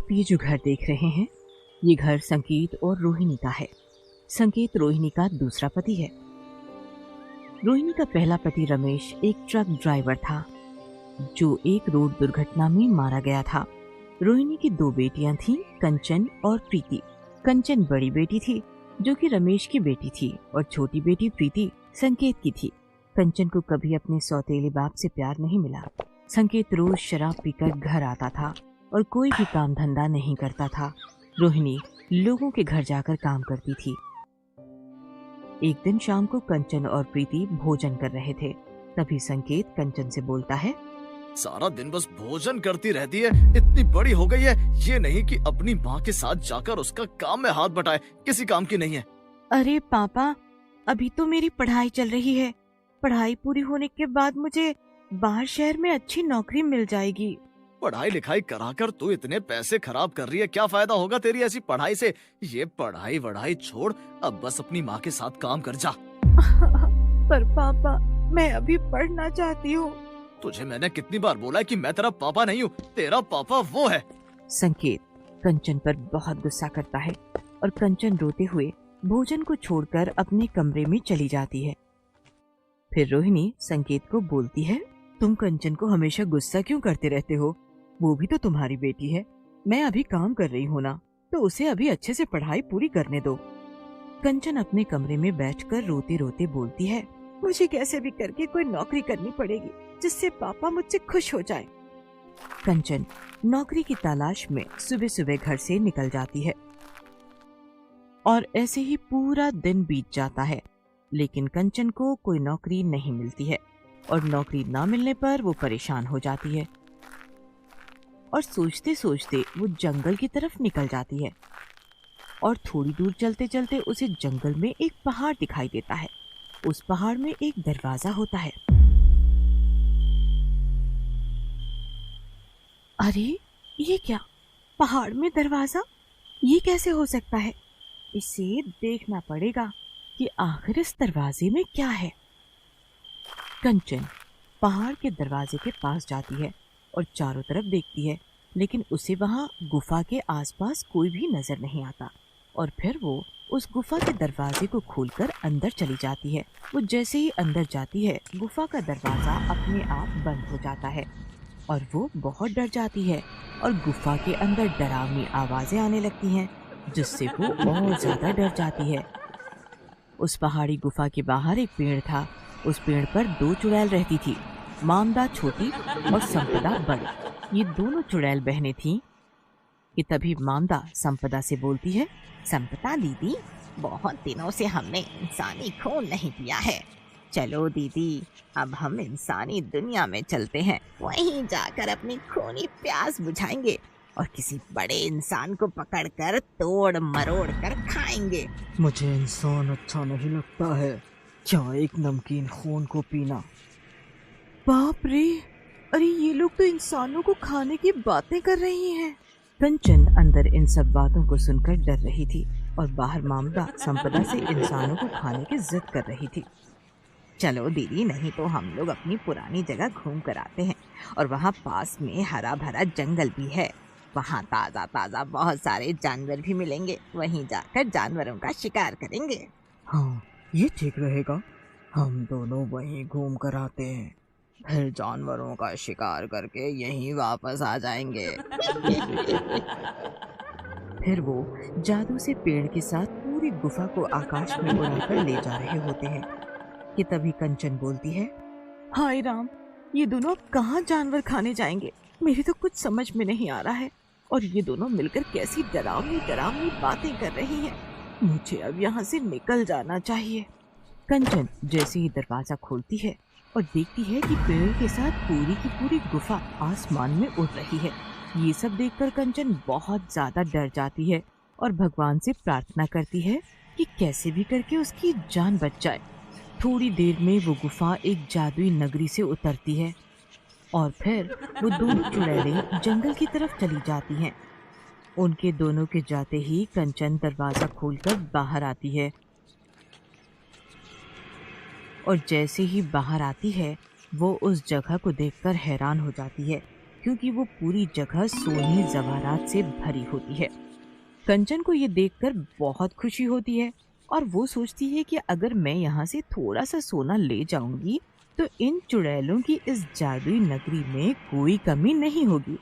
आप ये जो घर देख रहे हैं, ये घर संकेत और रोहिणी का है। संकेत रोहिणी का दूसरा पति है। रोहिणी का पहला पति रमेश एक ट्रक ड्राइवर था जो एक रोड दुर्घटना में मारा गया था। रोहिणी की दो बेटियां थीं, कंचन और प्रीति। कंचन बड़ी बेटी थी जो कि रमेश की बेटी थी और छोटी बेटी प्रीति संकेत की थी। कंचन को कभी अपने सौतेले बाप से प्यार नहीं मिला। संकेत रोज शराब पीकर घर आता था और कोई भी काम धंधा नहीं करता था। रोहिणी लोगों के घर जाकर काम करती थी। एक दिन शाम को कंचन और प्रीति भोजन कर रहे थे। तभी संकेत कंचन से बोलता है, सारा दिन बस भोजन करती रहती है, इतनी बड़ी हो गई है, ये नहीं कि अपनी माँ के साथ जाकर उसका काम में हाथ बटाए, किसी काम की नहीं है। अरे पापा, अभी तो मेरी पढ़ाई चल रही है। पढ़ाई पूरी होने के बाद मुझे बाहर शहर में अच्छी नौकरी मिल जाएगी। पढ़ाई लिखाई कराकर तू इतने पैसे खराब कर रही है, क्या फायदा होगा तेरी ऐसी पढ़ाई से? ये पढ़ाई वढ़ाई छोड़, अब बस अपनी माँ के साथ काम कर जा। पर पापा, मैं अभी पढ़ना चाहती हूँ। तुझे मैंने कितनी बार बोला है कि मैं तेरा पापा नहीं हूँ, तेरा पापा वो है। संकेत कंचन पर बहुत गुस्सा करता है और कंचन रोते हुए भोजन को छोड़कर अपने कमरे में चली जाती है। फिर रोहिणी संकेत को बोलती है, तुम कंचन को हमेशा गुस्सा क्यों करते रहते हो? वो भी तो तुम्हारी बेटी है। मैं अभी काम कर रही हूँ ना, तो उसे अभी अच्छे से पढ़ाई पूरी करने दो। कंचन अपने कमरे में बैठकर रोते रोते बोलती है, मुझे कैसे भी करके कोई नौकरी करनी पड़ेगी जिससे पापा मुझसे खुश हो जाए। कंचन नौकरी की तलाश में सुबह सुबह घर से निकल जाती है और ऐसे ही पूरा दिन बीत जाता है, लेकिन कंचन को कोई नौकरी नहीं मिलती है और नौकरी ना मिलने पर वो परेशान हो जाती है और सोचते सोचते वो जंगल की तरफ निकल जाती है और थोड़ी दूर चलते चलते उसे जंगल में एक पहाड़ दिखाई देता है। उस पहाड़ में एक दरवाजा होता है। अरे ये क्या, पहाड़ में दरवाजा? ये कैसे हो सकता है? इसे देखना पड़ेगा कि आखिर इस दरवाजे में क्या है। कंचन पहाड़ के दरवाजे के पास जाती है और चारों तरफ देखती है, लेकिन उसे वहां गुफा के आसपास कोई भी नजर नहीं आता और फिर वो उस गुफा के दरवाजे को खोलकर अंदर चली जाती है। वो जैसे ही अंदर जाती है, गुफा का दरवाजा अपने आप बंद हो जाता है और वो बहुत डर जाती है और गुफा के अंदर डरावनी आवाजें आने लगती हैं, जिससे वो और ज्यादा डर जाती है। उस पहाड़ी गुफा के बाहर एक पेड़ था। उस पेड़ पर दो चुड़ैल रहती थी, मामदा छोटी और संपदा बड़ी। ये दोनों चुड़ैल बहनें थीं कि तभी मामदा संपदा से बोलती है, संपदा दीदी, बहुत दिनों से हमने इंसानी खून नहीं पिया है। चलो दीदी, अब हम इंसानी दुनिया में चलते हैं, वहीं जाकर अपनी खूनी प्यास बुझाएंगे और किसी बड़े इंसान को पकड़कर तोड़ मरोड़ कर खाएंगे। मुझे इंसान अच्छा नहीं लगता है, क्या एक नमकीन खून को पीना। बाप रे, अरे ये लोग तो इंसानों को खाने की बातें कर रही हैं। कंचन अंदर इन सब बातों को सुनकर डर रही थी और बाहर मामदा संपदा से इंसानों को खाने की जिद कर रही थी। चलो दीदी, नहीं तो हम लोग अपनी पुरानी जगह घूम कर आते हैं और वहाँ पास में हरा भरा जंगल भी है, वहाँ ताज़ा ताज़ा बहुत सारे जानवर भी मिलेंगे, वहीं जाकर जानवरों का शिकार करेंगे। हाँ, ये ठीक रहेगा। हम दोनों वहीं घूम कर आते हैं, फिर जानवरों का शिकार करके यहीं वापस आ जाएंगे। फिर वो जादू से पेड़ के साथ पूरी गुफा को आकाश में उड़ाकर ले जा रहे होते हैं कि तभी कंचन बोलती है, हाय राम, ये दोनों अब कहाँ जानवर खाने जाएंगे? मेरी तो कुछ समझ में नहीं आ रहा है और ये दोनों मिलकर कैसी डरावनी डरावनी बातें कर रही हैं। मुझे अब यहाँ से निकल जाना चाहिए। कंचन जैसे ही दरवाजा खोलती है और देखती है कि पेड़ के साथ पूरी की पूरी गुफा आसमान में उड़ रही है। ये सब देखकर कंचन बहुत ज्यादा डर जाती है और भगवान से प्रार्थना करती है कि कैसे भी करके उसकी जान बच जाए। थोड़ी देर में वो गुफा एक जादुई नगरी से उतरती है और फिर वो दोनों चुड़ैलें जंगल की तरफ चली जाती हैं। उनके दोनों के जाते ही कंचन दरवाजा खोलकर बाहर आती है और जैसे ही बाहर आती है वो उस जगह को देखकर हैरान हो जाती है क्योंकि वो पूरी जगह सोने जवारात से भरी होती है। कंचन को ये देखकर बहुत खुशी होती है और वो सोचती है कि अगर मैं यहाँ से थोड़ा सा सोना ले जाऊंगी तो इन चुड़ैलों की इस जादुई नगरी में कोई कमी नहीं होगी।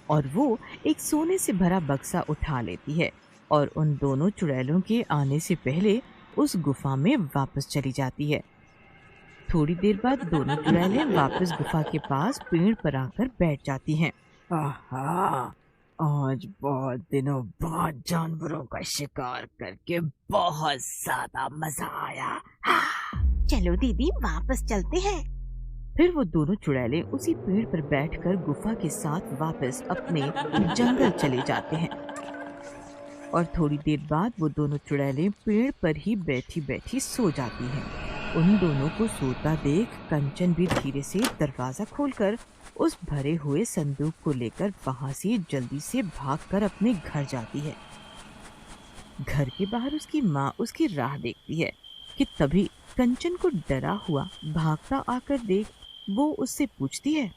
और वो एक सोने से भरा बक्सा उठा लेती है और उन दोनों चुड़ैलों के आने से पहले उस गुफा में वापस चली जाती है। थोड़ी देर बाद दोनों चुड़ैलें वापस गुफा के पास पेड़ पर आकर बैठ जाती हैं। आहा, आज बहुत दिनों बाद जानवरों का शिकार करके बहुत ज्यादा मजा आया। चलो दीदी वापस चलते हैं। फिर वो दोनों चुड़ैलें उसी पेड़ पर बैठकर गुफा के साथ वापस अपने जंगल चले जाते हैं। और थोड़ी देर बाद वो दोनों चुड़ैलें पेड़ पर ही बैठी बैठी सो जाती हैं। उन दोनों को सोता देख कंचन भी धीरे से दरवाजा खोलकर उस भरे हुए संदूक को लेकर वहां से जल्दी से भागकर अपने घर जाती है। घर के बाहर उसकी माँ उसकी राह देखती है कि तभी कंचन को डरा हुआ भागता आकर देख वो उससे पूछती है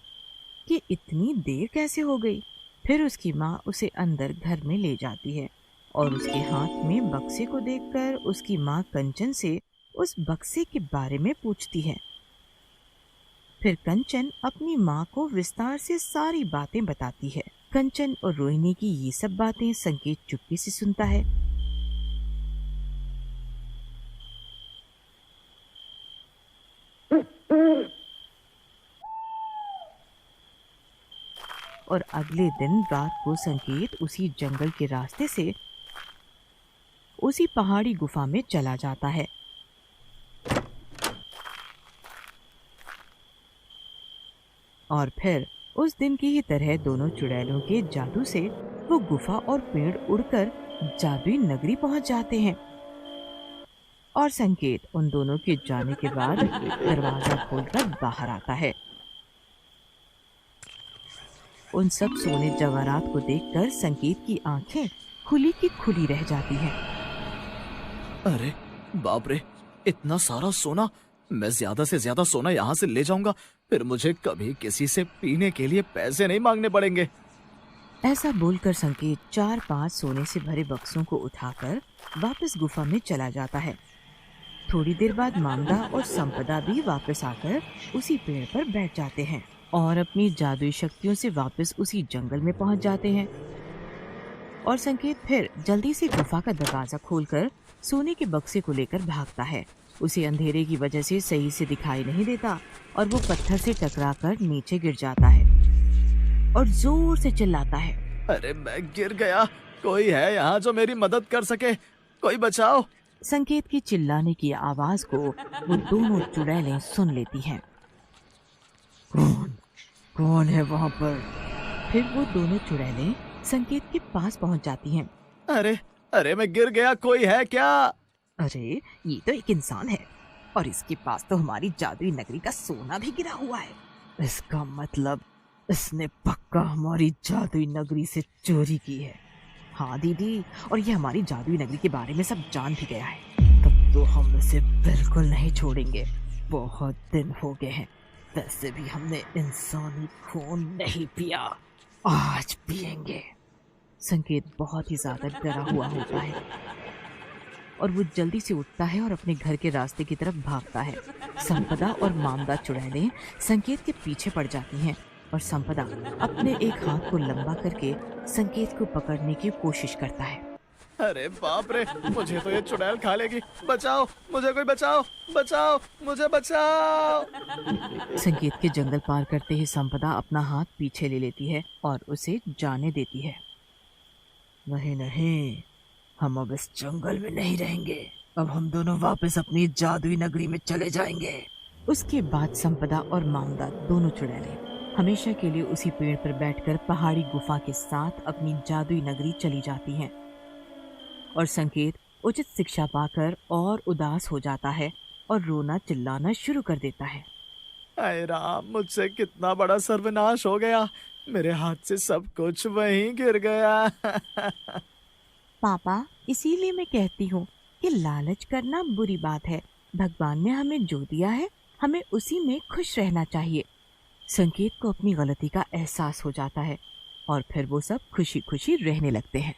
कि इतनी देर कैसे हो गई। फिर उसकी माँ उसे अंदर घर में ले जाती है और उसके हाथ में बक्से को देखकर उसकी माँ कंचन से उस बक्से के बारे में पूछती है। फिर कंचन अपनी माँ को विस्तार से सारी बातें बताती है। कंचन और रोहिणी की ये सब बातें संकेत चुप्पी से सुनता है। और अगले दिन रात को संकेत उसी जंगल के रास्ते से उसी पहाड़ी गुफा में चला जाता है। और फिर उस दिन की ही तरह दोनों चुड़ैलों के जादू से वो गुफा और पेड़ उड़कर जादुई नगरी पहुंच जाते हैं। और संकेत उन दोनों के जाने के बाद दरवाजा खोलकर बाहर आता है। उन सब सोने जवाहरात को देखकर संकेत की आंखें खुली की खुली रह जाती हैं। अरे बाप रे, इतना सारा सोना! मैं ज्यादा से ज्यादा सोना यहाँ से ले जाऊंगा, फिर मुझे कभी किसी से पीने के लिए पैसे नहीं मांगने पड़ेंगे। ऐसा बोलकर संकेत 4-5 सोने से भरे बक्सों को उठाकर वापस गुफा में चला जाता है। थोड़ी देर बाद मामदा और संपदा भी वापस आकर उसी पेड़ पर बैठ जाते हैं और अपनी जादुई शक्तियों से वापस उसी जंगल में पहुंच जाते हैं। और संकेत फिर जल्दी से गुफा का दरवाजा खोलकर सोने के बक्से को लेकर भागता है। उसे अंधेरे की वजह से सही से दिखाई नहीं देता और वो पत्थर से टकराकर नीचे गिर जाता है और जोर से चिल्लाता है, अरे मैं गिर गया, कोई है यहाँ जो मेरी मदद कर सके, कोई बचाओ। संकेत की चिल्लाने की आवाज को वो दोनों चुड़ैलें सुन लेती हैं। कौन है वहाँ पर? फिर वो दोनों चुड़ैलें संकेत के पास पहुंच जाती हैं। अरे अरे मैं गिर गया, कोई है क्या? अरे ये तो एक इंसान है और इसके पास तो हमारी जादुई नगरी का सोना भी गिरा हुआ है। इसका मतलब इसने पक्का हमारी जादुई नगरी से चोरी की है। हाँ दीदी, और ये हमारी जादुई नगरी के बारे में सब जान भी गया है। तब तो हम इसे बिल्कुल नहीं छोड़ेंगे। बहुत दिन हो गए हैं, वैसे भी हमने इंसानी खून नहीं पिया, आज पिएंगे। संकेत बहुत ही ज्यादा डरा हुआ होता है और वो जल्दी से उठता है और अपने घर के रास्ते की तरफ भागता है। संपदा और मामदा चुड़ैलें संकेत के पीछे पड़ जाती हैं और संपदा अपने एक हाथ को लंबा करके संकेत को पकड़ने की कोशिश करता है। अरे बाप रे, मुझे तो ये चुड़ैल खा लेगी, बचाओ मुझे, कोई बचाओ, बचाओ मुझे, बचाओ। संकेत के जंगल पार करते ही संपदा अपना हाथ पीछे ले लेती है और उसे जाने देती है। नहीं नहीं, हम अब इस जंगल में नहीं रहेंगे। अब हम दोनों वापस अपनी जादुई नगरी में चले जाएंगे। उसके बाद संपदा और मामदा दोनों चुड़ैलें हमेशा के लिए उसी पेड़ पर बैठकर पहाड़ी गुफा के साथ अपनी जादुई नगरी चली जाती हैं। और संकेत उचित शिक्षा पाकर और उदास हो जाता है और रोना चिल्लाना शुरू कर देता है। हाय राम, मुझसे कितना बड़ा सर्वनाश हो गया, मेरे हाथ से सब कुछ वहीं गिर गया। पापा, इसीलिए मैं कहती हूँ कि लालच करना बुरी बात है। भगवान ने हमें जो दिया है हमें उसी में खुश रहना चाहिए। संकेत को अपनी गलती का एहसास हो जाता है और फिर वो सब खुशी खुशी रहने लगते हैं।